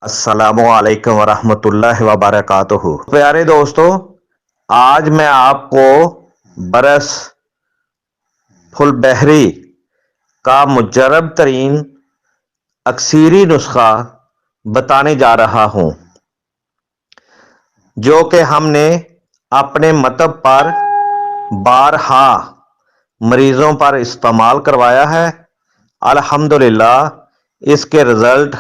السلام علیکم ورحمۃ اللہ وبرکاتہ۔ پیارے دوستو، آج میں آپ کو برس فل بحری کا مجرب ترین اکثیری نسخہ بتانے جا رہا ہوں، جو کہ ہم نے اپنے مطب پر بارہا مریضوں پر استعمال کروایا ہے۔ الحمدللہ اس کے رزلٹ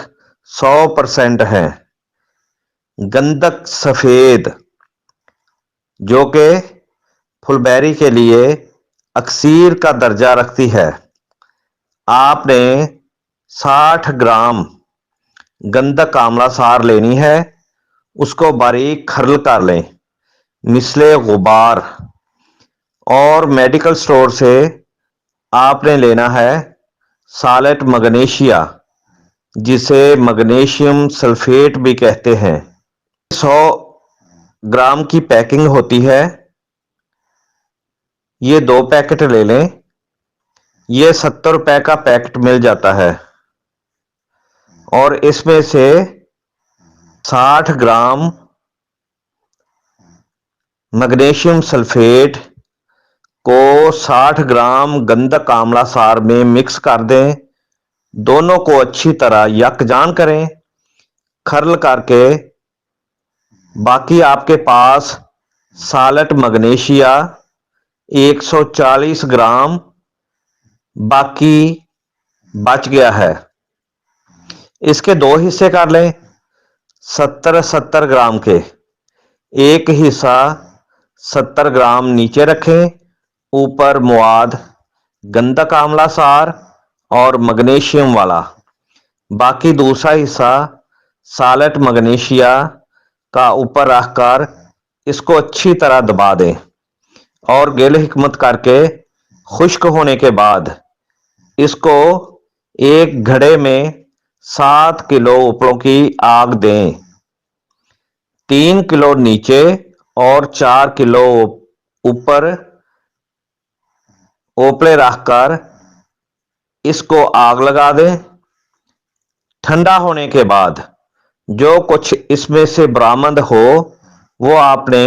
100% ہیں۔ گندک سفید، جو کہ فل بیری کے لیے اکثیر کا درجہ رکھتی ہے، آپ نے 60 گرام گندک آملہ سار لینی ہے۔ اس کو باریک کھرل کر لیں مثل غبار، اور میڈیکل سٹور سے آپ نے لینا ہے سالٹ مگنیشیا، جسے مگنیشیم سلفیٹ بھی کہتے ہیں۔ 100 گرام کی پیکنگ ہوتی ہے، یہ 2 پیکٹ لے لیں۔ یہ 70 روپے کا پیکٹ مل جاتا ہے، اور اس میں سے 60 گرام مگنیشیم سلفیٹ کو 60 گرام گندک آملہ سار میں مکس کر دیں۔ دونوں کو اچھی طرح یکجان کریں، کھرل کر کے۔ باقی آپ کے پاس سالٹ مگنیشیا 140 گرام باقی بچ گیا ہے، اس کے 2 حصے کر لیں 70 گرام کے۔ ایک حصہ 70 گرام نیچے رکھیں، اوپر مواد گندک آملہ سار اور مگنیشیم والا۔ باقی دوسرا حصہ سالٹ مگنیشیا کا اوپر رکھ کر اس کو اچھی طرح دبا دیں، اور گل حکمت کر کے خشک ہونے کے بعد اس کو ایک گھڑے میں 7 کلو اوپروں کی آگ دیں، 3 کلو نیچے اور 4 کلو اوپر اوپلے رکھ کر اس کو آگ لگا دیں۔ ٹھنڈا ہونے کے بعد جو کچھ اس میں سے برآمد ہو وہ آپ نے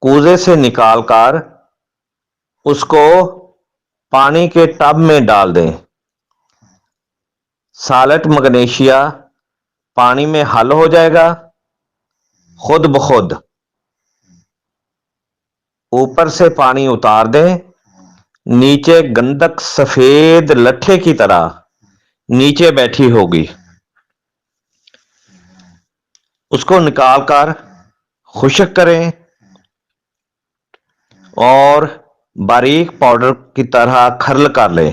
کوزے سے نکال کر اس کو پانی کے ٹب میں ڈال دیں۔ سالٹ مگنیشیا پانی میں حل ہو جائے گا خود بخود۔ اوپر سے پانی اتار دیں، نیچے گندک سفید لٹھے کی طرح نیچے بیٹھی ہوگی۔ اس کو نکال کر خشک کریں اور باریک پاؤڈر کی طرح کھرل کر لیں،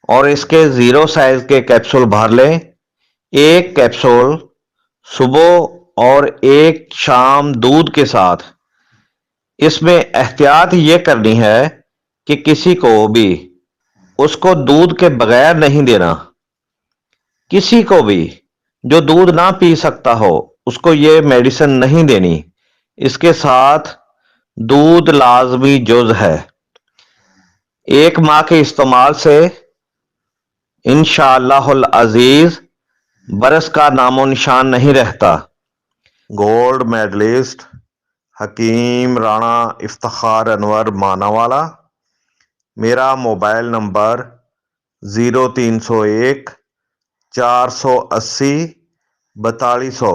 اور اس کے 0 سائز کے کیپسول بھر لیں۔ ایک کیپسول صبح اور ایک شام دودھ کے ساتھ۔ اس میں احتیاط یہ کرنی ہے کہ کسی کو بھی اس کو دودھ کے بغیر نہیں دینا۔ کسی کو بھی جو دودھ نہ پی سکتا ہو اس کو یہ میڈیسن نہیں دینی۔ اس کے ساتھ دودھ لازمی جز ہے۔ 1 ماہ کے استعمال سے انشاءاللہ العزیز برس کا نام و نشان نہیں رہتا۔ گولڈ میڈلسٹ حکیم رانا افتخار انور ماناوالا۔ میرا موبائل نمبر 0301 480 4200۔